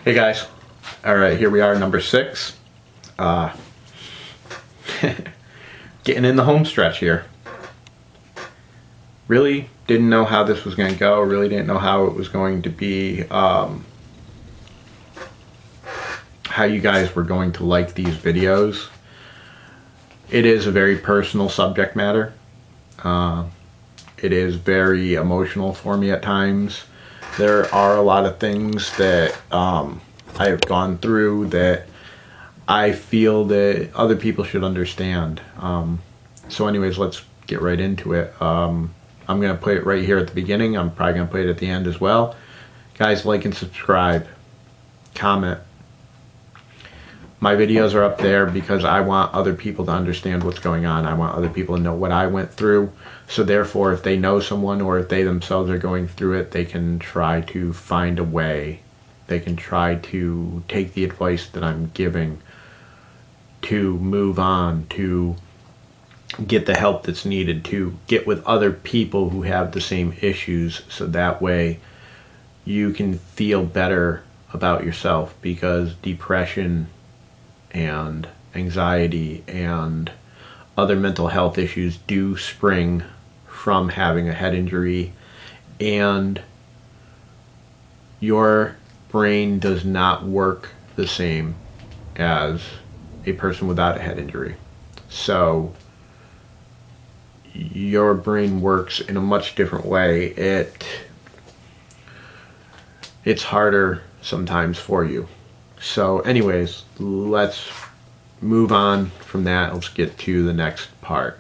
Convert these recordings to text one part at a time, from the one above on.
Hey guys, alright, here we are, number 6. Getting in the home stretch here. Really didn't know how this was going to go, really didn't know how it was going to be, how you guys were going to like these videos. It is a very personal subject matter. It is very emotional for me at times. There are a lot of things that I have gone through that I feel that other people should understand. So anyways, let's get right into it. I'm going to put it right here at the beginning. I'm probably going to put it at the end as well. Guys, like and subscribe. Comment. My videos are up there because I want other people to understand what's going on. I want other people to know what I went through. So therefore, if they know someone or if they themselves are going through it, they can try to find a way. They can try to take the advice that I'm giving to move on, to get the help that's needed, to get with other people who have the same issues, so that way you can feel better about yourself, because depression and anxiety and other mental health issues do spring from having a head injury, and your brain does not work the same as a person without a head injury. So your brain works in a much different way. It's harder sometimes for you. So anyways, let's move on from that. Let's get to the next part.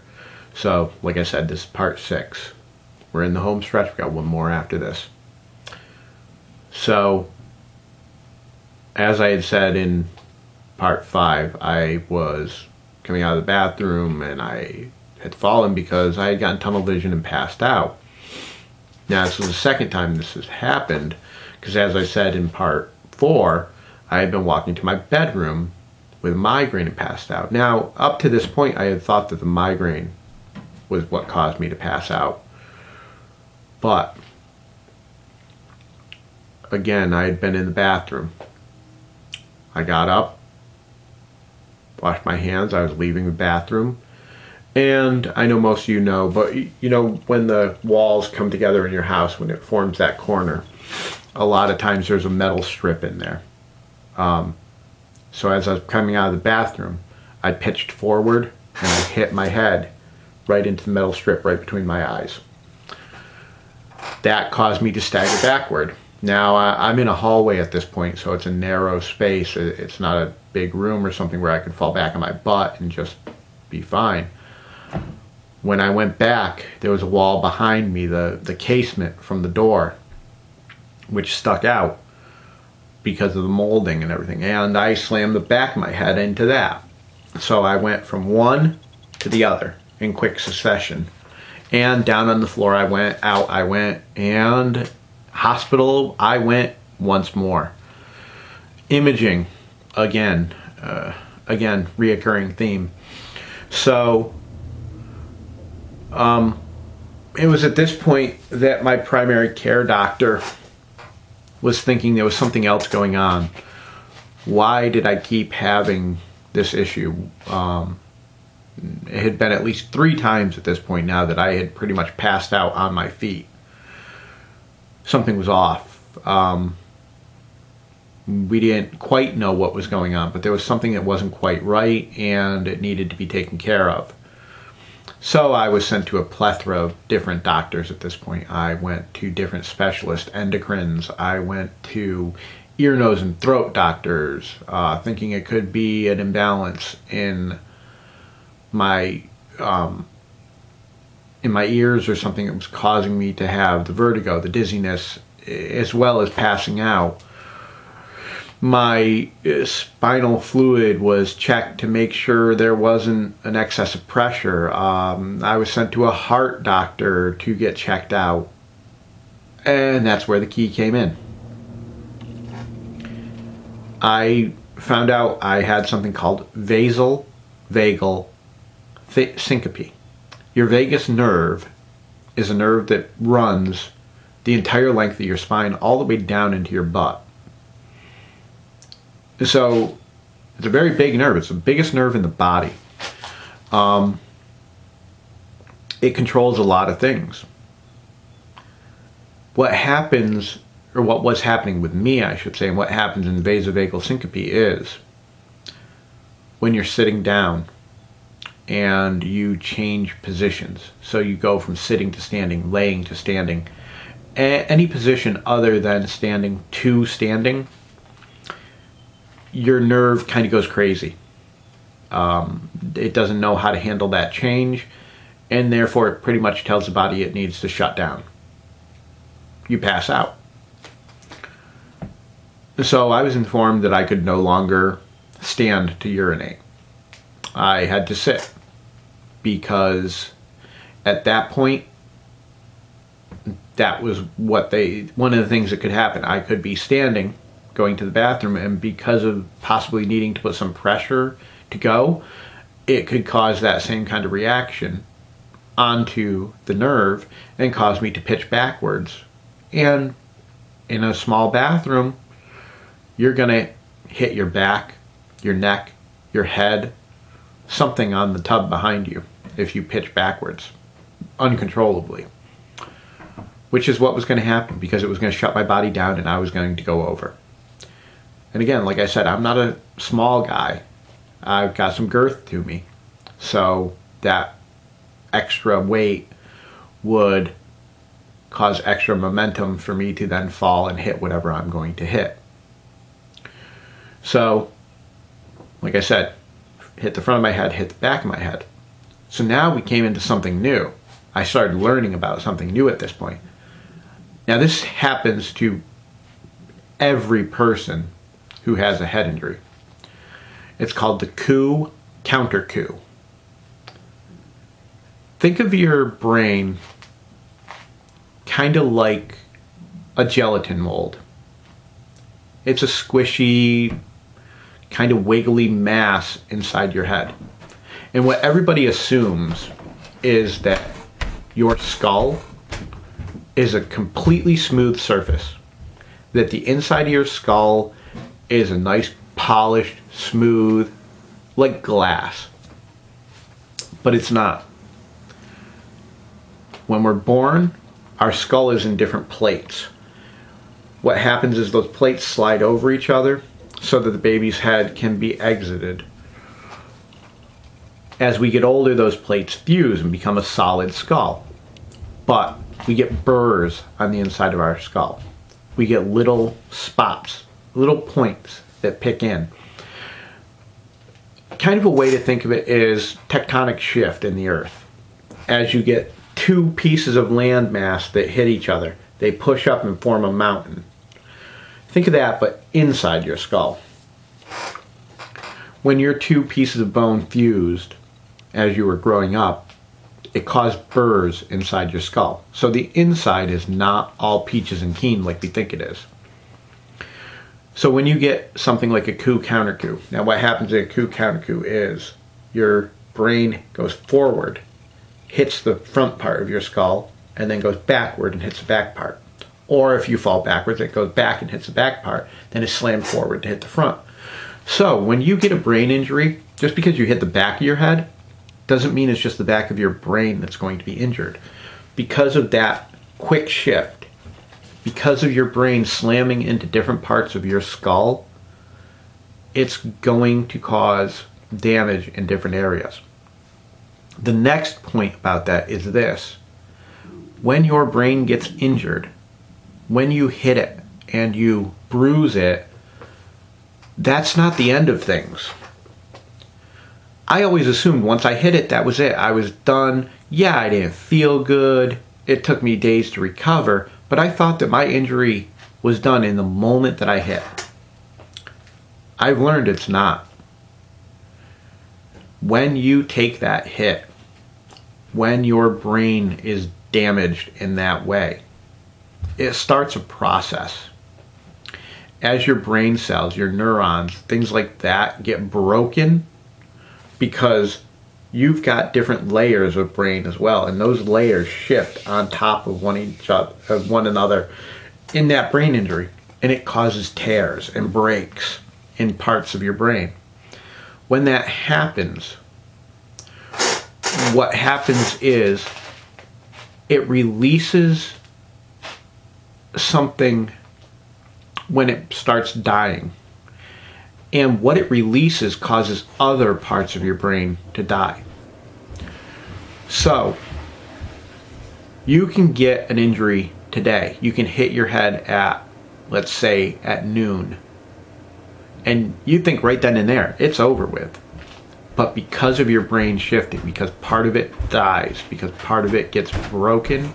So like I said, this is part 6. We're in the home stretch. We've got one more after this. So as I had said in part 5, I was coming out of the bathroom and I had fallen because I had gotten tunnel vision and passed out. Now this was the second time this has happened, because as I said in part 4, I had been walking to my bedroom with a migraine and passed out. Now, up to this point, I had thought that the migraine was what caused me to pass out. But, again, I had been in the bathroom. I got up, washed my hands, I was leaving the bathroom. And I know most of you know, but you know when the walls come together in your house, when it forms that corner, a lot of times there's a metal strip in there. So as I was coming out of the bathroom, I pitched forward and I hit my head right into the metal strip right between my eyes. That caused me to stagger backward. Now I'm in a hallway at this point, so it's a narrow space. It's not a big room or something where I could fall back on my butt and just be fine. When I went back, there was a wall behind me, the casement from the door, which stuck out because of the molding and everything, and I slammed the back of my head into that. So I went from one to the other in quick succession, and down on the floor I went, out I went, and hospital I went once more. Imaging, again, reoccurring theme. So it was at this point that my primary care doctor was thinking there was something else going on. Why did I keep having this issue? It had been at least 3 times at this point now that I had pretty much passed out on my feet. Something was off. We didn't quite know what was going on, but there was something that wasn't quite right and it needed to be taken care of. So I was sent to a plethora of different doctors at this point. I went to different specialists, endocrines. I went to ear, nose, and throat doctors, thinking it could be an imbalance in my ears or something that was causing me to have the vertigo, the dizziness, as well as passing out. My spinal fluid was checked to make sure there wasn't an excess of pressure. I was sent to a heart doctor to get checked out. And that's where the key came in. I found out I had something called vagal syncope. Your vagus nerve is a nerve that runs the entire length of your spine all the way down into your butt. So it's a very big nerve. It's the biggest nerve in the body. It controls a lot of things. What happens, or what was happening with me, I should say, and what happens in vasovagal syncope is when you're sitting down and you change positions. So you go from sitting to standing, laying to standing, any position other than standing to standing, your nerve kind of goes crazy. It doesn't know how to handle that change, and therefore it pretty much tells the body it needs to shut down. You pass out. So I was informed that I could no longer stand to urinate. I had to sit, because at that point, that was one of the things that could happen. I could be standing, going to the bathroom, and because of possibly needing to put some pressure to go, it could cause that same kind of reaction onto the nerve and cause me to pitch backwards. And in a small bathroom, you're going to hit your back, your neck, your head, something on the tub behind you if you pitch backwards uncontrollably. Which is what was going to happen, because it was going to shut my body down and I was going to go over. And again, like I said, I'm not a small guy. I've got some girth to me. So that extra weight would cause extra momentum for me to then fall and hit whatever I'm going to hit. So, like I said, hit the front of my head, hit the back of my head. So now we came into something new. I started learning about something new at this point. Now this happens to every person who has a head injury. It's called the coup counter coup. Think of your brain kind of like a gelatin mold. It's a squishy, kind of wiggly mass inside your head. And what everybody assumes is that your skull is a completely smooth surface. That the inside of your skull is a nice, polished, smooth, like glass. But it's not. When we're born, our skull is in different plates. What happens is those plates slide over each other so that the baby's head can be exited. As we get older, those plates fuse and become a solid skull. But we get burrs on the inside of our skull. We get little spots, little points that pick in. Kind of a way to think of it is tectonic shift in the earth. As you get two pieces of land mass that hit each other, they push up and form a mountain. Think of that, but inside your skull. When your two pieces of bone fused as you were growing up, it caused burrs inside your skull. So the inside is not all peaches and keen like we think it is. So when you get something like a coup counter coup, now what happens in a coup counter coup is your brain goes forward, hits the front part of your skull, and then goes backward and hits the back part. Or if you fall backwards, it goes back and hits the back part, then it's slammed forward to hit the front. So when you get a brain injury, just because you hit the back of your head, doesn't mean it's just the back of your brain that's going to be injured. Because of that quick shift, because of your brain slamming into different parts of your skull, it's going to cause damage in different areas. The next point about that is this. When your brain gets injured, when you hit it and you bruise it, that's not the end of things. I always assumed once I hit it, that was it. I was done. Yeah, I didn't feel good. It took me days to recover, but I thought that my injury was done in the moment that I hit. I've learned it's not. When you take that hit, when your brain is damaged in that way, it starts a process. As your brain cells, your neurons, things like that get broken, because you've got different layers of brain as well, and those layers shift on top of one another in that brain injury, and it causes tears and breaks in parts of your brain. When that happens, what happens is it releases something when it starts dying. And what it releases causes other parts of your brain to die. So, you can get an injury today. You can hit your head at, let's say, at noon. And you think right then and there, it's over with. But because of your brain shifting, because part of it dies, because part of it gets broken,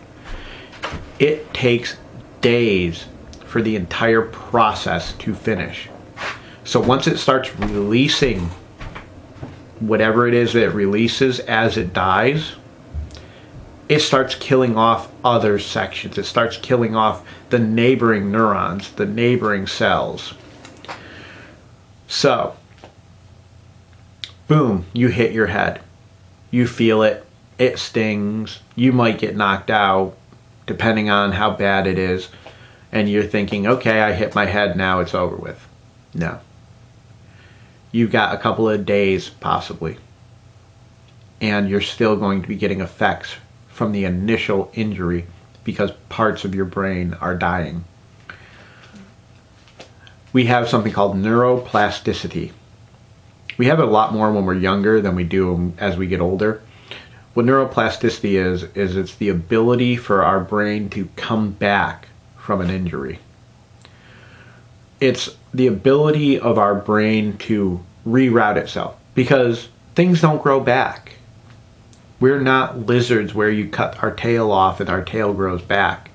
it takes days for the entire process to finish. So once it starts releasing whatever it is that it releases as it dies, it starts killing off other sections. It starts killing off the neighboring neurons, the neighboring cells. So, boom, you hit your head. You feel it. It stings. You might get knocked out, depending on how bad it is. And you're thinking, okay, I hit my head, now it's over with. No. You've got a couple of days, possibly. And you're still going to be getting effects from the initial injury because parts of your brain are dying. We have something called neuroplasticity. We have it a lot more when we're younger than we do as we get older. What neuroplasticity is it's the ability for our brain to come back from an injury. It's the ability of our brain to reroute itself because things don't grow back. We're not lizards where you cut our tail off and our tail grows back.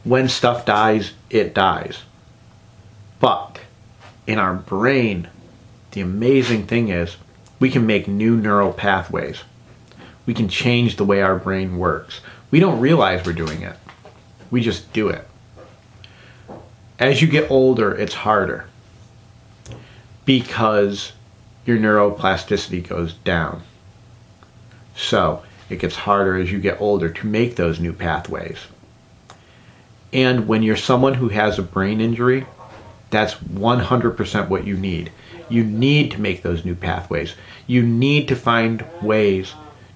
When stuff dies, it dies. But in our brain, the amazing thing is we can make new neural pathways. We can change the way our brain works. We don't realize we're doing it. We just do it. As you get older, it's harder because your neuroplasticity goes down. So it gets harder as you get older to make those new pathways. And when you're someone who has a brain injury, that's 100% what you need. You need to make those new pathways. You need to find ways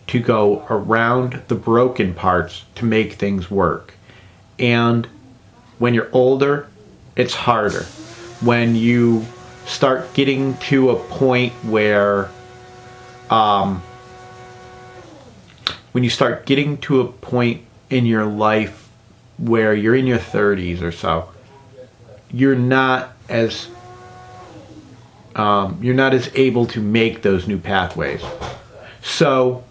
to go around the broken parts to make things work. And when you're older, it's harder. When you start getting to a point where, in your life where you're in your 30s or so, you're not as able to make those new pathways. So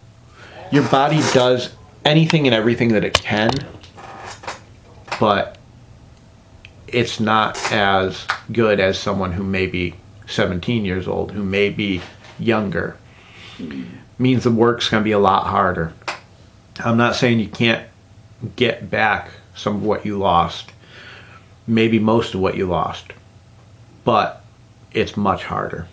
your body does anything and everything that it can, but it's not as good as someone who may be 17 years old, who may be younger. Means the work's going to be a lot harder. I'm not saying you can't get back some of what you lost, maybe most of what you lost, but it's much harder.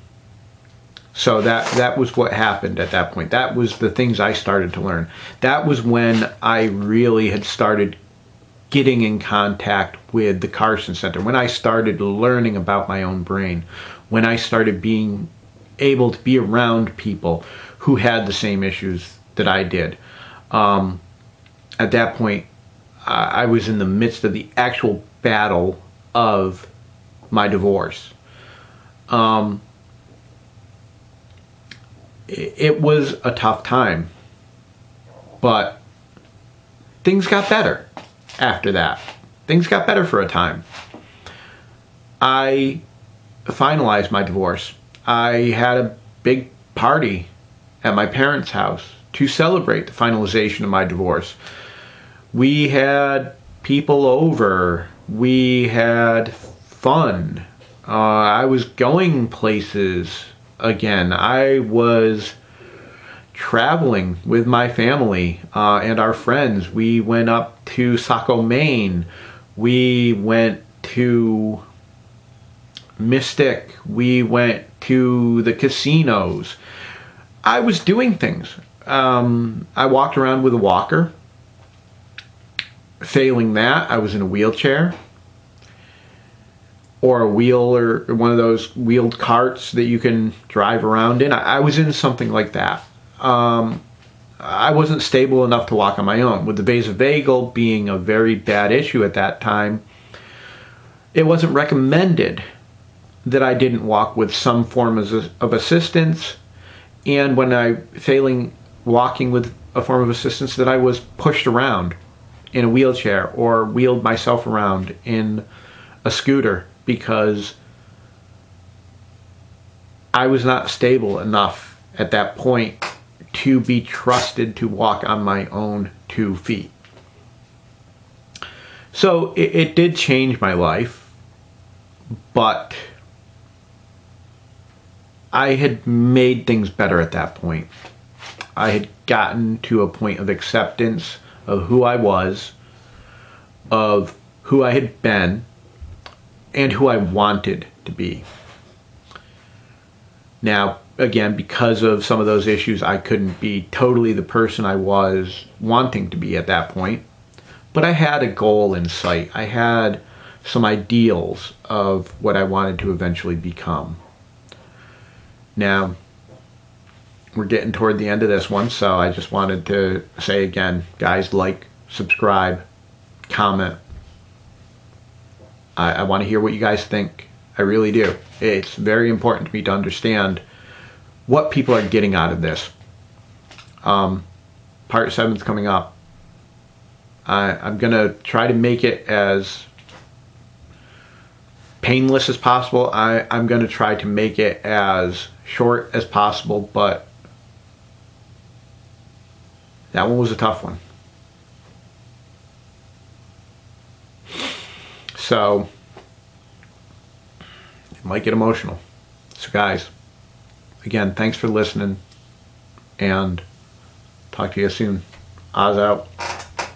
So that was what happened at that point. That was the things I started to learn. That was when I really had started getting in contact with the Carson Center, when I started learning about my own brain, when I started being able to be around people who had the same issues that I did. At that point, I was in the midst of the actual battle of my divorce. It was a tough time, but things got better after that. Things got better for a time. I finalized my divorce. I had a big party at my parents' house to celebrate the finalization of my divorce. We had people over. We had fun. I was going places again. I was traveling with my family and our friends. We went up to Saco, Maine. We went to Mystic. We went to the casinos. I was doing things. I walked around with a walker. Failing that, I was in a wheelchair. or a wheel, or one of those wheeled carts that you can drive around in. I was in something like that. I wasn't stable enough to walk on my own. With the vasovagal being a very bad issue at that time, it wasn't recommended that I didn't walk with some form of assistance, and when I failing walking with a form of assistance, that I was pushed around in a wheelchair or wheeled myself around in a scooter, because I was not stable enough at that point to be trusted to walk on my own 2 feet. So it did change my life, but I had made things better at that point. I had gotten to a point of acceptance of who I was, of who I had been, and who I wanted to be. Now, again, because of some of those issues, I couldn't be totally the person I was wanting to be at that point. But I had a goal in sight. I had some ideals of what I wanted to eventually become. Now, we're getting toward the end of this one, so I just wanted to say again, guys, like, subscribe, comment. I want to hear what you guys think. I really do. It's very important to me to understand what people are getting out of this. Part 7 is coming up. I'm going to try to make it as painless as possible. I'm going to try to make it as short as possible, but that one was a tough one. So it might get emotional. So guys, again, thanks for listening, and talk to you soon. Oz out.